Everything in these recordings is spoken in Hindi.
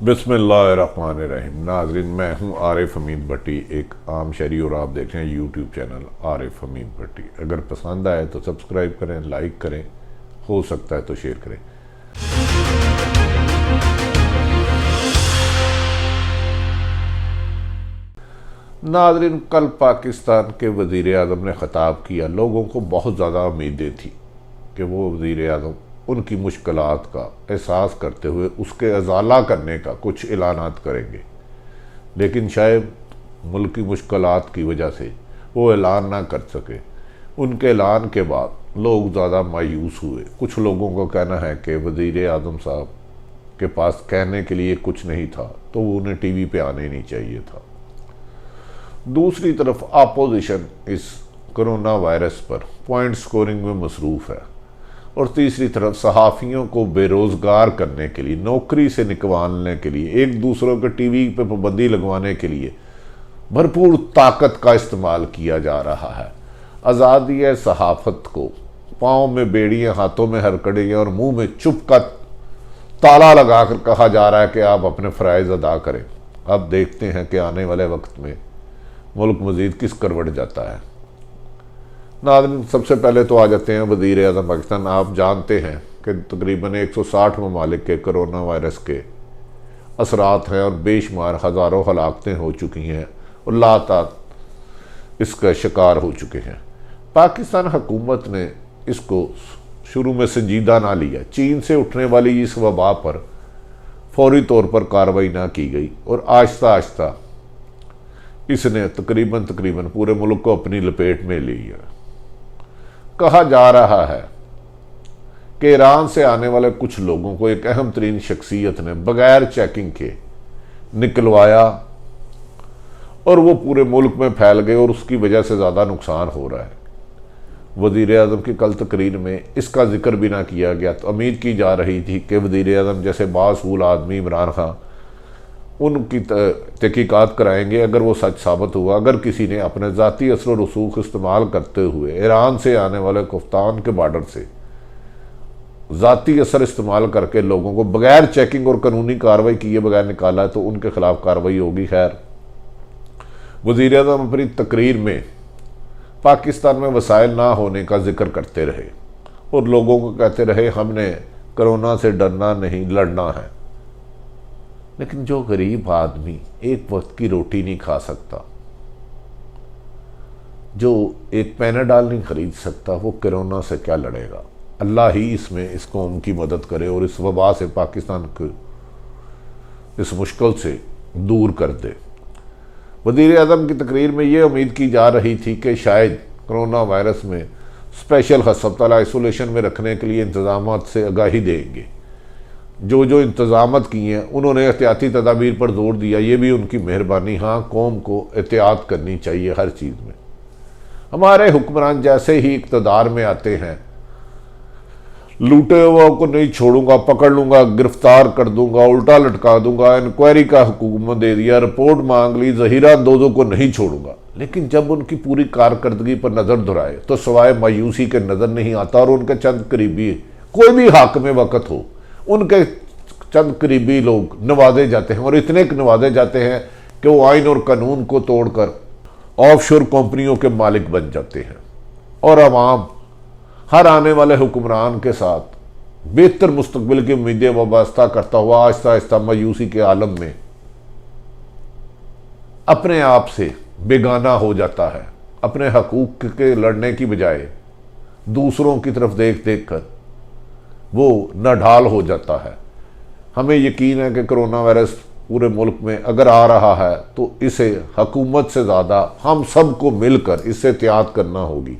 बिस्मिल्लाहिर्रहमानिर्रहीम। नाज़रीन, मैं हूँ आरिफ हमीद भट्टी, एक आम शहरी, और आप देख रहे हैं यूट्यूब चैनल आरिफ हमीद भट्टी। अगर पसंद आए तो सब्सक्राइब करें, लाइक करें, हो सकता है तो शेयर करें। नाज़रीन, कल पाकिस्तान के वज़ीर आज़म ने ख़िताब किया। लोगों को बहुत ज़्यादा उम्मीदें थी कि वो वज़ीर आज़म उनकी मुश्किलात का एहसास करते हुए उसके अजाला करने का कुछ ऐलानात करेंगे, लेकिन शायद मुल्क की मुश्किलात की वजह से वो ऐलान ना कर सके। उनके ऐलान के बाद लोग ज़्यादा मायूस हुए। कुछ लोगों का कहना है कि वज़ीर आज़म साहब के पास कहने के लिए कुछ नहीं था, तो वो उन्हें टीवी पे आने नहीं चाहिए था। दूसरी तरफ अपोजिशन इस कोरोना वायरस पर पॉइंट स्कोरिंग में मसरूफ़ है, और तीसरी तरफ सहाफ़ियों को बेरोज़गार करने के लिए, नौकरी से निकलवाने के लिए, एक दूसरों के टीवी पे पाबंदी लगवाने के लिए भरपूर ताकत का इस्तेमाल किया जा रहा है। आज़ादी सहाफ़त को पाँव में बेड़ियाँ, हाथों में हरकड़ियाँ और मुंह में चुप का ताला लगाकर कहा जा रहा है कि आप अपने फ़राइज़ अदा करें। अब देखते हैं कि आने वाले वक्त में मुल्क मज़ीद किस करवट जाता है। नाज़रीन, सबसे पहले तो आ जाते हैं वज़ीर आज़म पाकिस्तान। आप जानते हैं कि तकरीबन 160 ममालिक के कोरोना वायरस के असरात हैं और बेशुमार हज़ारों हलाकतें हो चुकी हैं और लातात इसका शिकार हो चुके हैं। पाकिस्तान हुकूमत ने इसको शुरू में संजीदा ना लिया। चीन से उठने वाली इस वबा पर फौरी तौर पर कार्रवाई ना की गई और आहिस्ता आहिस्ता इसने तकरीबन पूरे मुल्क को अपनी लपेट में ले लिया। कहा जा रहा है कि ईरान से आने वाले कुछ लोगों को एक अहम तरीन शख्सियत ने बगैर चेकिंग के निकलवाया और वो पूरे मुल्क में फैल गए और उसकी वजह से ज़्यादा नुकसान हो रहा है। वज़ीर आज़म की कल तकरीर में इसका जिक्र भी ना किया गया। तो उम्मीद की जा रही थी कि वज़ीर आज़म जैसे बासूल आदमी इमरान खान उनकी तहकीकात कराएंगे। अगर वो सच साबित हुआ, अगर किसी ने अपने ज़ाती असर व रसूख इस्तेमाल करते हुए ईरान से आने वाले कफ्तान के बॉर्डर से ज़ाती असर इस्तेमाल करके लोगों को बगैर चेकिंग और कानूनी कार्रवाई किए बगैर निकाला है, तो उनके खिलाफ कार्रवाई होगी। खैर, वज़ीर आज़म अपनी तकरीर में पाकिस्तान में वसाइल ना होने का जिक्र करते रहे और लोगों को कहते रहे हमने कोरोना से डरना नहीं, लड़ना है। लेकिन जो गरीब आदमी एक वक्त की रोटी नहीं खा सकता, जो एक पैनाडॉल नहीं खरीद सकता, वो कोरोना से क्या लड़ेगा। अल्लाह ही इसमें इस कौम की मदद करे और इस वबा से पाकिस्तान को इस मुश्किल से दूर कर दे। वज़ीर आज़म की तकरीर में ये उम्मीद की जा रही थी कि शायद कोरोना वायरस में स्पेशल हस्पताल आइसोलेशन में रखने के लिए इंतज़ामात से आगाही देंगे। जो इंतज़ामत किए हैं उन्होंने एहतियाती तदाबीर पर जोर दिया, ये भी उनकी मेहरबानी। हाँ, कौम को एहतियात करनी चाहिए हर चीज़ में। हमारे हुक्मरान जैसे ही इक़्तिदार में आते हैं, लूटे हुआ को नहीं छोड़ूंगा, पकड़ लूंगा, गिरफ्तार कर दूंगा, उल्टा लटका दूंगा, इंक्वायरी का हुक्म दे दिया, रिपोर्ट मांग ली, ज़हीरा अंदोज़ों को नहीं छोड़ूंगा। लेकिन जब उनकी पूरी कारकर्दगी पर नज़र दुराए तो सवाए मायूसी के नज़र नहीं आता। और उनके चंद करीबी, कोई भी हाकिम वक्त हो, उनके चंद करीबी लोग नवाजे जाते हैं और इतने नवाजे जाते हैं कि वो आइन और कानून को तोड़कर ऑफशोर कंपनियों के मालिक बन जाते हैं। और अवाम हर आने वाले हुक्मरान के साथ बेहतर मुस्तकबिल की उम्मीदें वाबस्ता करता हुआ आहिस्ता आहिस्ता मायूसी के आलम में अपने आप से बेगाना हो जाता है। अपने हकूक़ के लड़ने की बजाय दूसरों की तरफ देख देख कर वो नढाल हो जाता है। हमें यकीन है कि कोरोना वायरस पूरे मुल्क में अगर आ रहा है तो इसे हुकूमत से ज़्यादा हम सब को मिलकर इससे एहतियात करना होगी।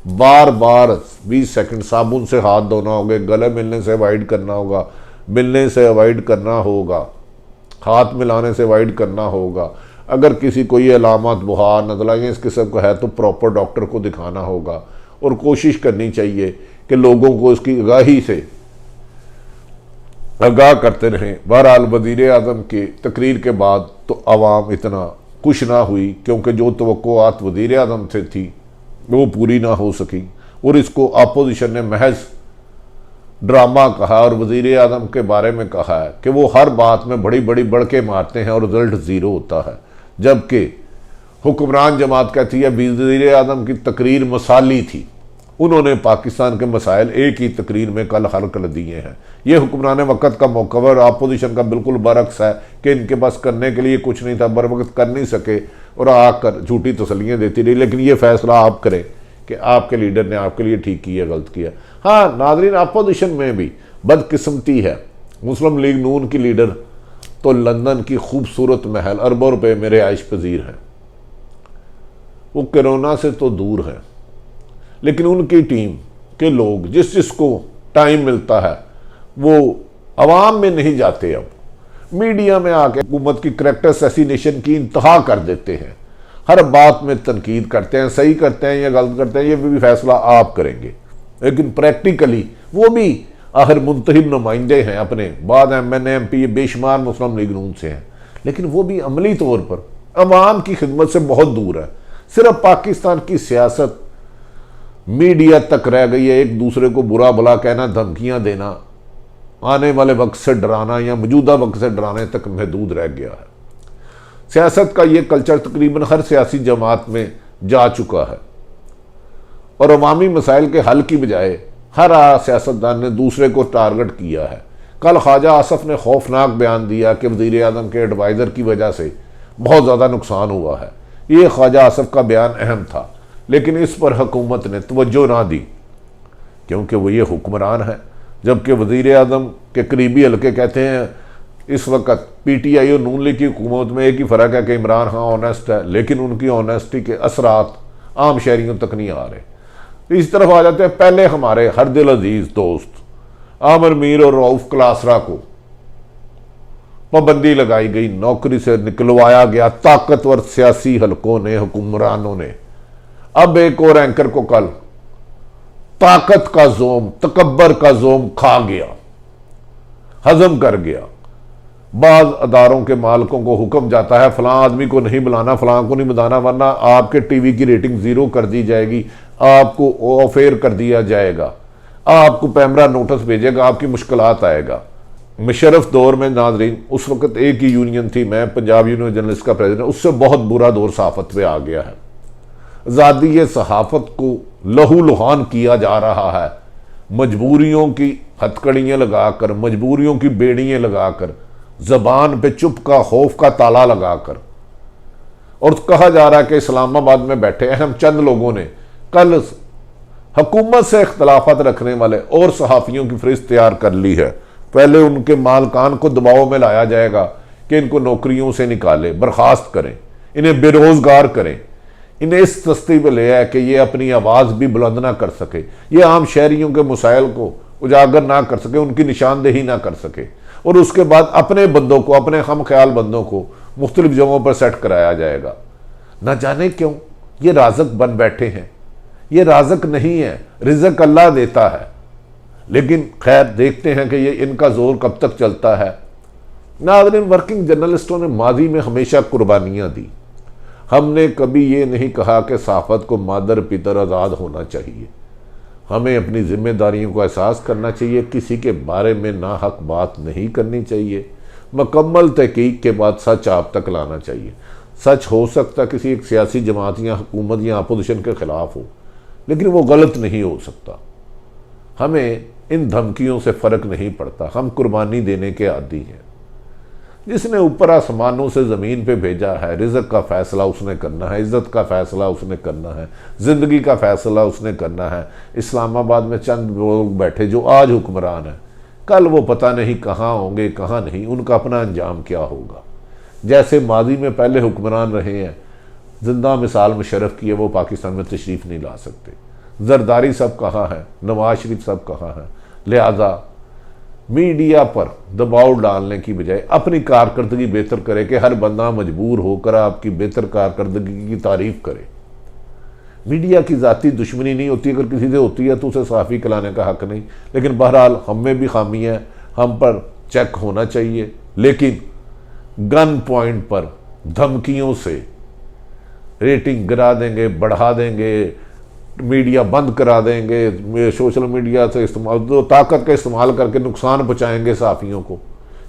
बार बार 20 सेकंड साबुन से हाथ धोना होगा, गले मिलने से अवॉइड करना होगा, मिलने से अवॉइड करना होगा, हाथ मिलाने से अवॉइड करना होगा। अगर किसी कोई अलामत, बुखार, नज़लाइयाँ इस किस्म का है तो प्रॉपर डॉक्टर को दिखाना होगा और कोशिश करनी चाहिए कि लोगों को इसकी आगाही से आगाह करते रहें। बहरहाल वज़ीर आज़म की तकरीर के बाद तो आवाम इतना खुश ना हुई, क्योंकि जो तवक्कुआत वज़ीर आज़म से थी वो पूरी ना हो सकी और इसको अपोजिशन ने महज ड्रामा कहा और वज़ीर आज़म के बारे में कहा है कि वो हर बात में बड़ी बड़ी बढ़के मारते हैं और रिजल्ट ज़ीरो होता है, जबकि हुक्मरान जमात कहती है वज़ीर आज़म की तकरीर मसाली थी, उन्होंने पाकिस्तान के मसाइल एक ही तकरीर में कल हल कर दिए हैं। ये हुक्मरान वक़्त का मौक़िफ़ और अपोजिशन का बिल्कुल बरक्स है कि इनके पास करने के लिए कुछ नहीं था, बर वक्त कर नहीं सके और आकर झूठी तसल्लियाँ देती रही। लेकिन ये फैसला आप करें कि आपके लीडर ने आपके लिए ठीक किया गलत किया। हाँ नाज़रीन, अपोजिशन में भी बदकिस्मती है। मुस्लिम लीग नून की लीडर तो लंदन की खूबसूरत महल अरबों रुपए में रिहाइश पजीर हैं, वो कोरोना से तो दूर है, लेकिन उनकी टीम के लोग जिस जिसको टाइम मिलता है वो अवाम में नहीं जाते। अब मीडिया में आके हुकूमत की करैक्टर असैसिनेशन की इंतहा कर देते हैं, हर बात में तनकीद करते हैं, सही करते हैं या गलत करते हैं ये भी फैसला आप करेंगे। लेकिन प्रैक्टिकली वो भी आखिर मुंतखब नुमाइंदे हैं, अपने बाद MNA MP बेशुमार मुस्लिम लीग नून से हैं, लेकिन वो भी अमली तौर पर अवाम की खिदमत से बहुत दूर है। सिर्फ पाकिस्तान की सियासत मीडिया तक रह गई है, एक दूसरे को बुरा भला कहना, धमकियां देना, आने वाले वक्त से डराना या मौजूदा वक्त से डराने तक महदूद रह गया है। सियासत का ये कल्चर तकरीबन हर सियासी जमात में जा चुका है और अवामी मसाइल के हल की बजाय हर सियासतदान ने दूसरे को टारगेट किया है। कल ख्वाजा आसफ ने खौफनाक बयान दिया कि वज़ीर आज़म के एडवाइज़र की वजह से बहुत ज़्यादा नुकसान हुआ है। ये ख्वाजा आसफ का बयान अहम था, लेकिन इस पर हुकूमत ने तवज्जो ना दी क्योंकि वो ये हुक्मरान है, जबकि वज़ीर आज़म के करीबी हल्के कहते हैं इस वक्त PTI और नून लीग की हुकूमत में एक ही फ़र्क है कि इमरान खान ऑनेस्ट है, लेकिन उनकी ऑनेस्टी के असरात आम शहरियों तक नहीं आ रहे। इस तरफ आ जाते हैं पहले हमारे हर दिल अजीज़ दोस्त आमिर मीर और रऊफ क्लासरा को पाबंदी लगाई गई, नौकरी से निकलवाया गया ताकतवर सियासी हलकों ने, हुक्मरानों ने। अब एक और एंकर को कल ताकत का जोम, तकब्बर का जोम खा गया, हजम कर गया। बाज अदारों के मालिकों को हुक्म जाता है फलां आदमी को नहीं बुलाना, फलां को नहीं बुलाना, वरना आपके टीवी की रेटिंग ज़ीरो कर दी जाएगी, आपको ऑफेयर कर दिया जाएगा, आपको पैमरा नोटिस भेजेगा, आपकी मुश्किलात आएगा। मुशर्रफ दौर में नाजरीन उस वक्त एक ही यूनियन थी, मैं पंजाब यूनियन जर्नलिस्ट का प्रेसिडेंट, उससे बहुत बुरा दौर सहाफत पे आ गया है। आज़ादी सहाफत को लहू लुहान किया जा रहा है, मजबूरियों की हथकड़ियाँ लगाकर, मजबूरियों की बेड़ियाँ लगाकर, ज़बान पे चुप का खौफ का ताला लगाकर। और कहा जा रहा है कि इस्लामाबाद में बैठे अहम चंद लोगों ने कल हुकूमत से इख्तलाफात रखने वाले और सहाफ़ियों की फहरिस्त तैयार कर ली है। पहले उनके मालकान को दबाव में लाया जाएगा कि इनको नौकरियों से निकालें, बर्खास्त करें, इन्हें बेरोज़गार करें, इन्हें इस तस्ती पर ले आए कि ये अपनी आवाज़ भी बुलंद ना कर सके, ये आम शहरियों के मसाइल को उजागर ना कर सके, उनकी निशानदेही ना कर सके, और उसके बाद अपने बंदों को, अपने हम ख्याल बंदों को मुख्तलिफ जगहों पर सेट कराया जाएगा। ना जाने क्यों ये राज़क बन बैठे हैं। ये राज़क नहीं है, रिज़्क़ अल्लाह देता है, लेकिन खैर देखते हैं कि ये इनका जोर कब तक चलता है। नाज़रीन, वर्किंग जर्नलिस्टों ने माजी में हमेशा कुर्बानियाँ दी। हमने कभी ये नहीं कहा कि सहाफ़त को मादर पितर आज़ाद होना चाहिए। हमें अपनी जिम्मेदारियों को एहसास करना चाहिए, किसी के बारे में नाहक बात नहीं करनी चाहिए, मुकम्मल तहकीक के बाद सच आप तक लाना चाहिए। सच हो सकता किसी एक सियासी जमात या हुकूमत या अपोजिशन के ख़िलाफ़ हो, लेकिन वो गलत नहीं हो सकता। हमें इन धमकियों से फ़र्क नहीं पड़ता, हम कुर्बानी देने के आदी हैं। जिसने ऊपर आसमानों से ज़मीन पे भेजा है, रिज़्क़ का फ़ैसला उसने करना है, इज़्ज़त का फ़ैसला उसने करना है, ज़िंदगी का फ़ैसला उसने करना है। इस्लामाबाद में चंद लोग बैठे जो आज हुक्मरान हैं, कल वो पता नहीं कहाँ होंगे, कहाँ नहीं, उनका अपना अंजाम क्या होगा। जैसे माजी में पहले हुक्मरान रहे हैं, जिंदा मिसाल मुशर्रफ की है, वो पाकिस्तान में तशरीफ़ नहीं ला सकते। जरदारी सब कहाँ है, नवाज शरीफ सब कहाँ है। लिहाजा मीडिया पर दबाव डालने की बजाय अपनी कारकर्दगी बेहतर करे कि हर बंदा मजबूर होकर आपकी बेहतर कारकर्दगी की तारीफ़ करे। मीडिया की ज़ाती दुश्मनी नहीं होती, अगर किसी से होती है तो उसे साफ़ी कराने का हक़ नहीं, लेकिन बहरहाल हम में भी खामी है, हम पर चेक होना चाहिए। लेकिन गन पॉइंट पर धमकियों से रेटिंग गिरा देंगे, बढ़ा देंगे, मीडिया बंद करा देंगे, सोशल मीडिया से इस्तेमाल, तो ताकत का इस्तेमाल करके नुकसान पहुँचाएंगे सहाफ़ियों को।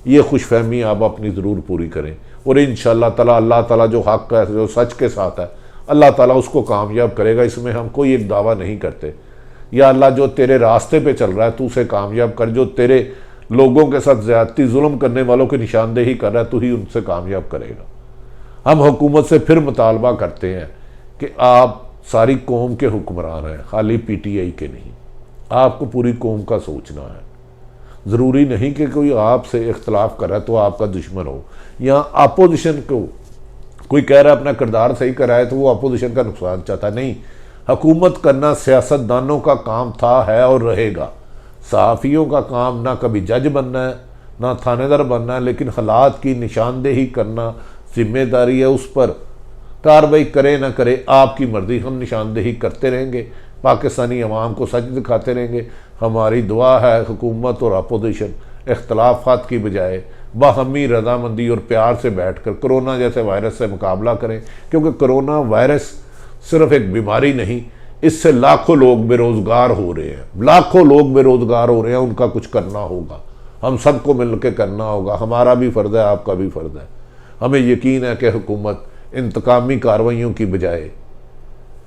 ये खुशफहमी आप अपनी ज़रूर पूरी करें, और इंशाअल्लाह ताला अल्लाह ताला जो हक़ है, जो सच के साथ है, अल्लाह ताला उसको कामयाब करेगा। इसमें हम कोई एक दावा नहीं करते। या अल्लाह जो तेरे रास्ते पे चल रहा है तू उसे कामयाब कर, जो तेरे लोगों के साथ ज़्यादती जुल्म करने वालों की निशानदेही कर रहा है तू ही उनसे कामयाब करेगा। हम हुकूमत से फिर मुतालबा करते हैं कि आप सारी कौम के हुक्मरान हैं, खाली PTI के नहीं। आपको पूरी कौम का सोचना है। ज़रूरी नहीं कि कोई आपसे इख्तलाफ कर रहा है तो आपका दुश्मन हो, या अपोजिशन को कोई कह रहा है अपना किरदार सही कर रहा है तो वो अपोजिशन का नुकसान चाहता नहीं। हुकूमत करना सियासतदानों का काम था, है और रहेगा। सहाफ़ियों का काम ना कभी जज बनना है ना थानेदार बनना है, लेकिन हालात की निशानदेही करना जिम्मेदारी है उस पर। कार्रवाई करे ना करे आपकी मर्ज़ी, हम निशानदेही करते रहेंगे, पाकिस्तानी अवाम को सच दिखाते रहेंगे। हमारी दुआ है हुकूमत और अपोजिशन इख्तलाफात की बजाय बाहमी रजामंदी और प्यार से बैठकर कोरोना जैसे वायरस से मुकाबला करें, क्योंकि कोरोना वायरस सिर्फ एक बीमारी नहीं, इससे लाखों लोग बेरोज़गार हो रहे हैं, लाखों लोग बेरोज़गार हो रहे हैं। उनका कुछ करना होगा, हम सबको मिल के करना होगा। हमारा भी फ़र्ज़ है, आपका भी फ़र्ज़ है। हमें यकीन है कि हुकूमत इंतकामी कार्रवाइयों की बजाय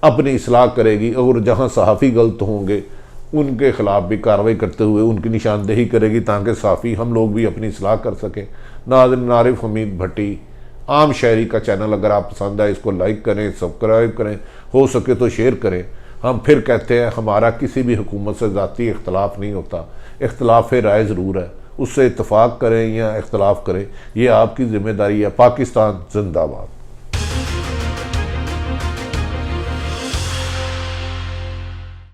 अपनी इस्लाह करेगी, और जहाँ सहाफ़ी गलत होंगे उनके ख़िलाफ़ भी कार्रवाई करते हुए उनकी निशानदेही करेगी, ताकि सहाफ़ी हम लोग भी अपनी इस्लाह कर सकें। नाज़रीन, आरिफ हमीद भट्टी आम शायरी का चैनल अगर आप पसंद आए इसको लाइक करें, सब्सक्राइब करें, हो सके तो शेयर करें। हम फिर कहते हैं हमारा किसी भी हुकूमत से ज़ाती इख्तलाफ नहीं होता, इख्तलाफ राय ज़रूर है, उससे इत्तफाक करें या इख्तलाफ करें, ये आपकी ज़िम्मेदारी है। पाकिस्तान जिंदाबाद।